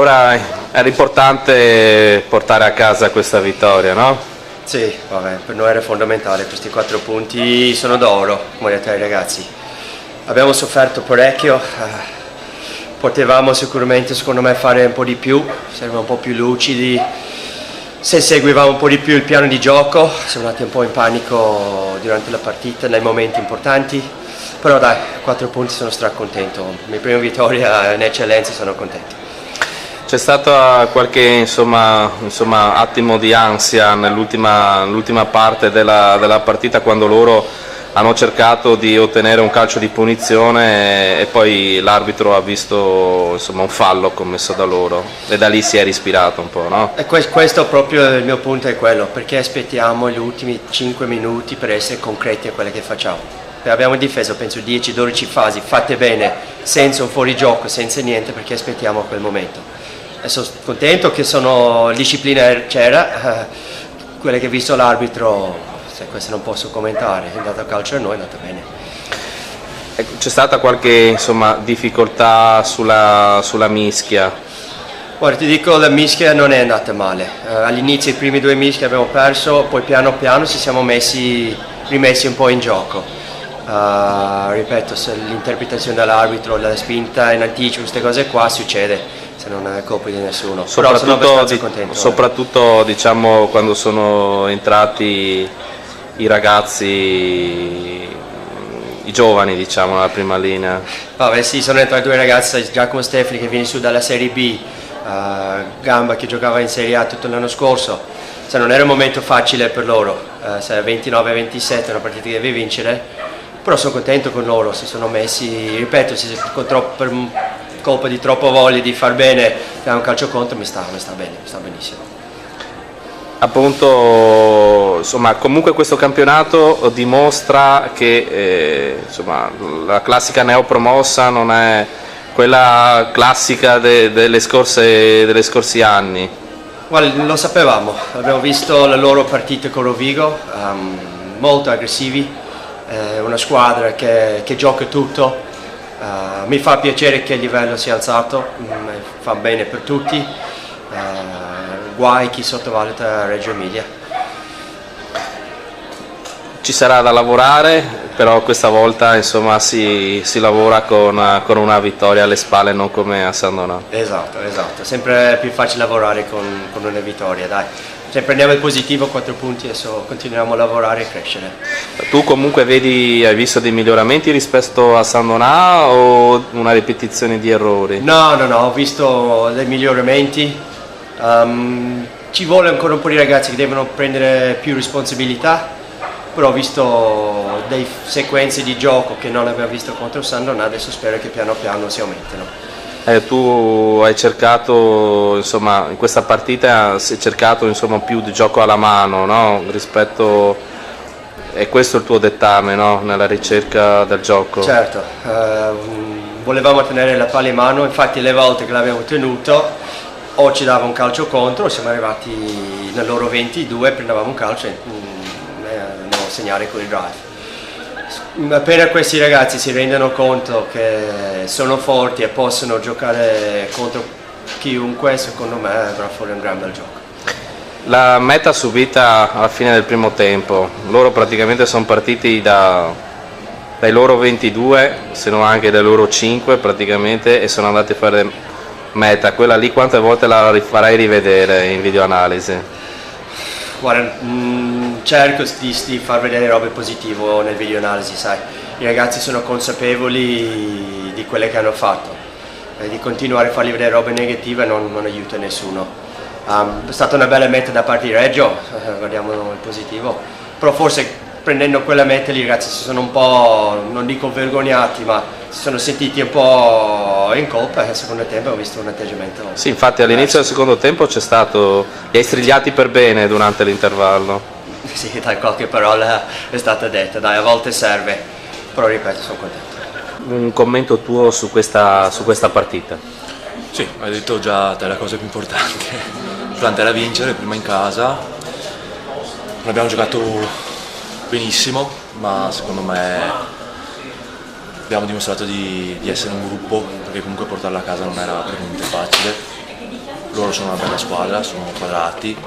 allora era importante portare a casa questa vittoria, no? Sì, vabbè, per noi era fondamentale, questi 4 punti sono d'oro, come ho detto ai ragazzi. Abbiamo sofferto parecchio, potevamo sicuramente secondo me fare un po' di più, saremmo un po' più lucidi, se seguivamo un po' di più il piano di gioco, siamo andati un po' in panico durante la partita nei momenti importanti, però dai, 4 punti sono stracontento, la mia prima vittoria in eccellenza, sono contento. C'è stato qualche insomma, attimo di ansia nell'ultima parte della partita quando loro hanno cercato di ottenere un calcio di punizione e poi l'arbitro ha visto insomma, un fallo commesso da loro e da lì si è respirato un po', no? E questo proprio il mio punto è quello, perché aspettiamo gli ultimi 5 minuti per essere concreti a quello che facciamo. Abbiamo difeso penso 10-12 fasi fatte bene, senza un fuorigioco, senza niente, perché aspettiamo quel momento. E sono contento che la disciplina c'era, quella che ha visto l'arbitro, questo non posso commentare, è andato a calcio a noi, è andato bene. C'è stata qualche insomma, difficoltà sulla mischia? Guarda, ti dico, la mischia non è andata male. All'inizio i primi 2 mischie abbiamo perso, poi piano piano ci siamo rimessi un po' in gioco. Ripeto, se l'interpretazione dell'arbitro, la spinta in anticipo, queste cose qua succede, se non è colpa di nessuno. Però sono abbastanza contento. Soprattutto diciamo, quando sono entrati i ragazzi, i giovani diciamo, nella prima linea. Vabbè sì, sono entrati 2 ragazzi, Giacomo Stefani che viene su dalla Serie B, Gamba che giocava in Serie A tutto l'anno scorso. Non era un momento facile per loro, 29-27 è una partita che devi vincere. Però sono contento con loro, si sono messi, ripeto, per colpa di troppa voglia di far bene, da un calcio contro mi sta bene, mi sta benissimo. Appunto, insomma, comunque questo campionato dimostra che insomma, la classica neopromossa non è quella classica delle scorsi anni. Guarda, lo sapevamo, abbiamo visto le loro partite con Rovigo, molto aggressivi. Una squadra che gioca tutto, mi fa piacere che il livello sia alzato, fa bene per tutti, guai chi sottovaluta Reggio Emilia. Ci sarà da lavorare, però questa volta insomma, si lavora con una vittoria alle spalle, non come a San Donato. Esatto, sempre più facile lavorare con una vittoria, dai. Se prendiamo il positivo, 4 punti, adesso continuiamo a lavorare e crescere. Tu comunque hai visto dei miglioramenti rispetto a San Donato o una ripetizione di errori? No, ho visto dei miglioramenti, ci vuole ancora un po' di ragazzi che devono prendere più responsabilità, però ho visto delle sequenze di gioco che non abbiamo visto contro San Donato, adesso spero che piano piano si aumentino. Tu hai cercato, insomma, in questa partita hai cercato insomma, più di gioco alla mano, no? Rispetto, è questo il tuo dettame, no? Nella ricerca del gioco? Certo, volevamo tenere la palla in mano, infatti le volte che l'abbiamo tenuto o ci dava un calcio contro o siamo arrivati nel loro 22, prendevamo un calcio e andiamo a segnare con il drive. Appena questi ragazzi si rendono conto che sono forti e possono giocare contro chiunque, secondo me verrà fuori un gran bel gioco. La meta subita alla fine del primo tempo, loro praticamente sono partiti dai loro 22, se non anche dai loro 5 praticamente, e sono andati a fare meta. Quella lì quante volte la farai rivedere in videoanalisi? Guarda, cerco di far vedere robe positive nel video analisi, sai, i ragazzi sono consapevoli di quelle che hanno fatto, di continuare a fargli vedere robe negative non aiuta nessuno. È stata una bella meta da parte di Reggio, guardiamo il positivo, però forse prendendo quella meta i ragazzi si sono un po', non dico vergognati, ma si sono sentiti un po' in colpa e al secondo tempo ho visto un atteggiamento. Sì, infatti all'inizio del secondo tempo c'è stato, li hai strigliati per bene durante l'intervallo. Sì, dai, qualche parola è stata detta, dai, a volte serve, però ripeto, sono contento. Un commento tuo su questa partita? Sì, hai detto già te la cosa più importante. L'importante era vincere, prima in casa. Non abbiamo giocato benissimo, ma secondo me abbiamo dimostrato di essere un gruppo, perché comunque portarla a casa non era per niente facile. loro sono una bella squadra, sono quadrati,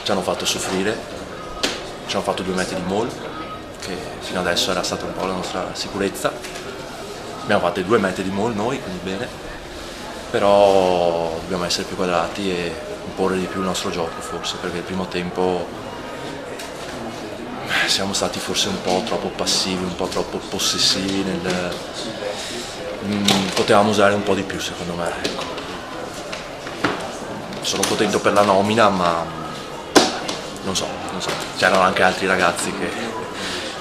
ci hanno fatto soffrire, ci hanno fatto 2 metri di maul, che fino adesso era stata un po' la nostra sicurezza. Abbiamo fatto 2 metri di maul noi, quindi bene, però dobbiamo essere più quadrati e imporre di più il nostro gioco forse, perché il primo tempo siamo stati forse un po' troppo passivi, un po' troppo possessivi, potevamo usare un po' di più secondo me. Ecco. Sono contento per la nomina, ma non so, c'erano anche altri ragazzi che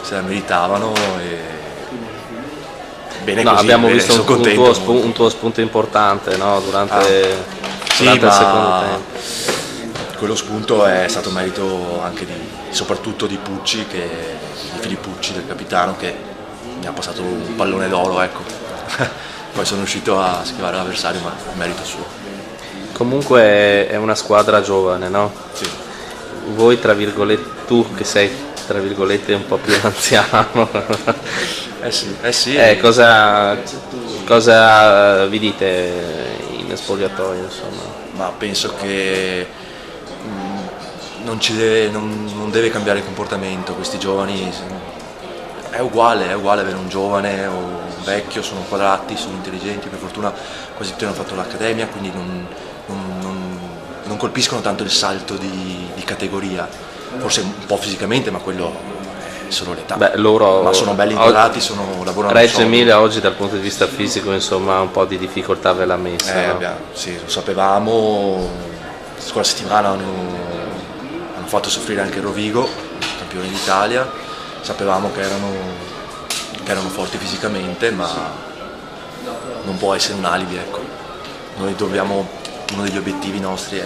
se la meritavano e bene no, così, abbiamo visto un un tuo spunto importante, no? durante sì, il secondo tempo. Quello spunto è stato merito anche soprattutto di Pucci, di Filippucci, del capitano, che mi ha passato un pallone d'oro, ecco. Poi sono riuscito a schivare l'avversario, ma è merito suo. Comunque è una squadra giovane, no? Sì. Voi, tra virgolette, tu che sei tra virgolette un po' più anziano, sì. Cosa vi dite in spogliatoio, insomma? Ma penso che non deve cambiare il comportamento. Questi giovani è uguale avere un giovane o un vecchio, sono quadrati, sono intelligenti, per fortuna quasi tutti hanno fatto l'accademia, quindi non colpiscono tanto il salto di categoria, forse un po' fisicamente, ma quello è solo l'età. Beh, loro ma sono belli inquadrati, lavorano Reggio Emilia oggi dal punto di vista fisico, insomma, un po' di difficoltà ve l'ha messa, no? Sì, lo sapevamo. La scorsa settimana hanno fatto soffrire anche Rovigo, campione d'Italia. Sapevamo che erano forti fisicamente, ma non può essere un alibi, ecco. Uno degli obiettivi nostri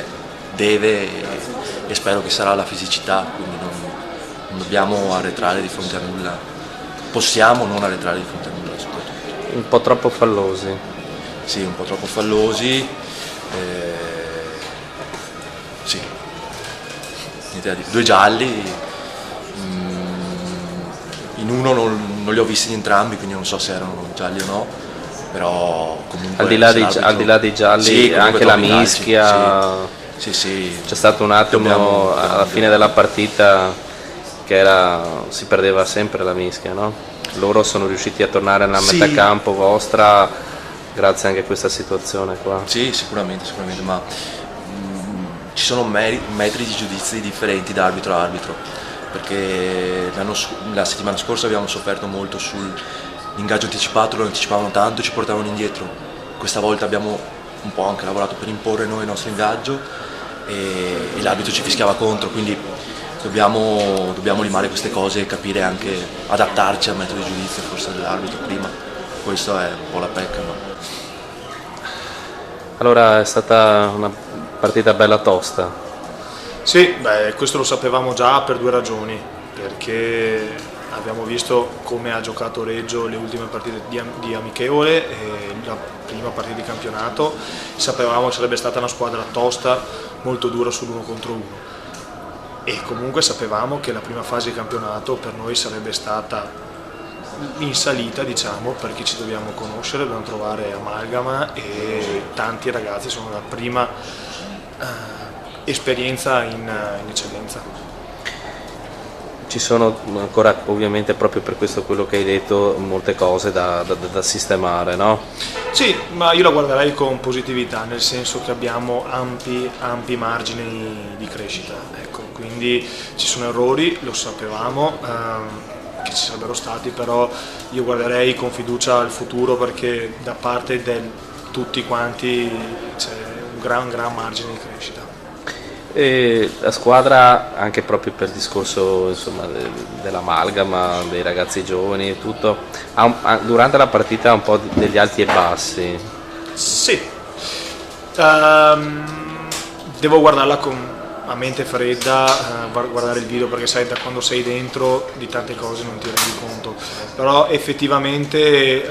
e spero che sarà la fisicità, quindi non dobbiamo arretrare di fronte a nulla. Possiamo non arretrare di fronte a nulla, soprattutto. Un po' troppo fallosi. Sì, un po' troppo fallosi. Sì. Niente da dire. 2 gialli. In uno non li ho visti entrambi, quindi non so se erano gialli o no, però comunque al di là dei gialli, sì, anche la mischia, sì. C'è stato un attimo alla fine della partita che si perdeva sempre la mischia, no? Loro sono riusciti a tornare nella metà campo vostra grazie anche a questa situazione qua. Sì, sicuramente, ma ci sono metri di giudizi differenti da arbitro a arbitro, perché la settimana scorsa abbiamo sofferto molto sull'ingaggio anticipato, lo anticipavano tanto, ci portavano indietro. Questa volta abbiamo un po' anche lavorato per imporre noi il nostro ingaggio e l'arbitro ci fischiava contro, quindi dobbiamo limare queste cose e capire anche, adattarci al metodo di giudizio forse dell'arbitro prima. Questo è un po' la pecca. No? Allora è stata una partita bella tosta. Sì, questo lo sapevamo già per 2 ragioni, perché abbiamo visto come ha giocato Reggio le ultime partite di amichevole e la prima partita di campionato. Sapevamo che sarebbe stata una squadra tosta, molto dura sull'1 contro 1 e comunque sapevamo che la prima fase di campionato per noi sarebbe stata in salita, diciamo, perché ci dobbiamo conoscere, dobbiamo trovare amalgama e tanti ragazzi sono la prima esperienza in eccellenza. Ci sono ancora, ovviamente, proprio per questo quello che hai detto, molte cose da sistemare, no? Sì, ma io la guarderei con positività, nel senso che abbiamo ampi margini di crescita, ecco, quindi ci sono errori, lo sapevamo che ci sarebbero stati, però io guarderei con fiducia al futuro, perché da parte di tutti quanti c'è un gran margine di crescita. E la squadra, anche proprio per il discorso, insomma, dell'amalgama dei ragazzi giovani e tutto, durante la partita ha un po' degli alti e bassi. Sì, devo guardarla a mente fredda, guardare il video, perché sai, da quando sei dentro di tante cose non ti rendi conto, però effettivamente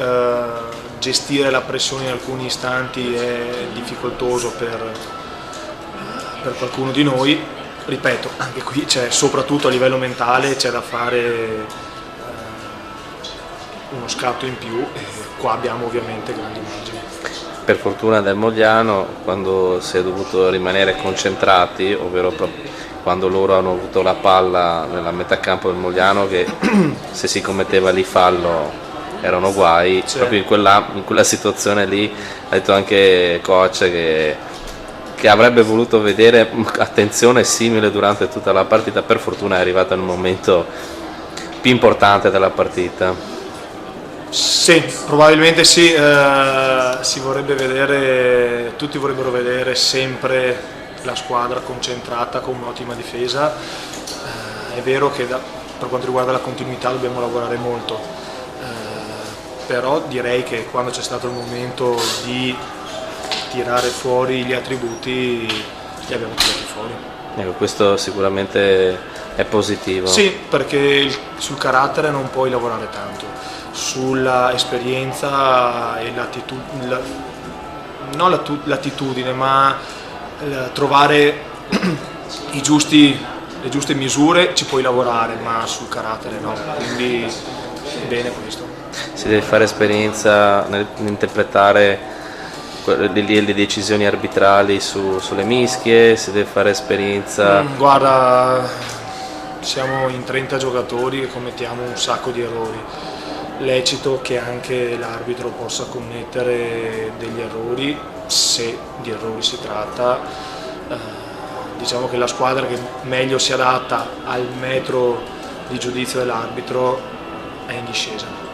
gestire la pressione in alcuni istanti è difficoltoso per qualcuno di noi. Ripeto, anche qui c'è, soprattutto a livello mentale, c'è da fare uno scatto in più e qua abbiamo ovviamente grandi margini. per fortuna del Mogliano, quando si è dovuto rimanere concentrati, ovvero quando loro hanno avuto la palla nella metà campo del Mogliano, che se si commetteva lì fallo erano guai, Sì. proprio in quella situazione lì ha detto anche coach che avrebbe voluto vedere attenzione simile durante tutta la partita. Per fortuna è arrivata nel momento più importante della partita. Sì, probabilmente sì, si vorrebbe vedere, tutti vorrebbero vedere sempre la squadra concentrata con un'ottima difesa. È vero che per quanto riguarda la continuità dobbiamo lavorare molto, però direi che quando c'è stato il momento di tirare fuori gli attributi li abbiamo tirati fuori. Ecco, questo sicuramente è positivo. Sì, perché sul carattere non puoi lavorare tanto, sulla esperienza e non l'attitudine, ma trovare le giuste misure ci puoi lavorare, ma sul carattere no, quindi è bene questo. Si deve fare esperienza nell'interpretare le decisioni arbitrali sulle mischie, si deve fare esperienza. Guarda, siamo in 30 giocatori e commettiamo un sacco di errori. Lecito che anche l'arbitro possa commettere degli errori, se di errori si tratta. Diciamo che la squadra che meglio si adatta al metro di giudizio dell'arbitro è in discesa.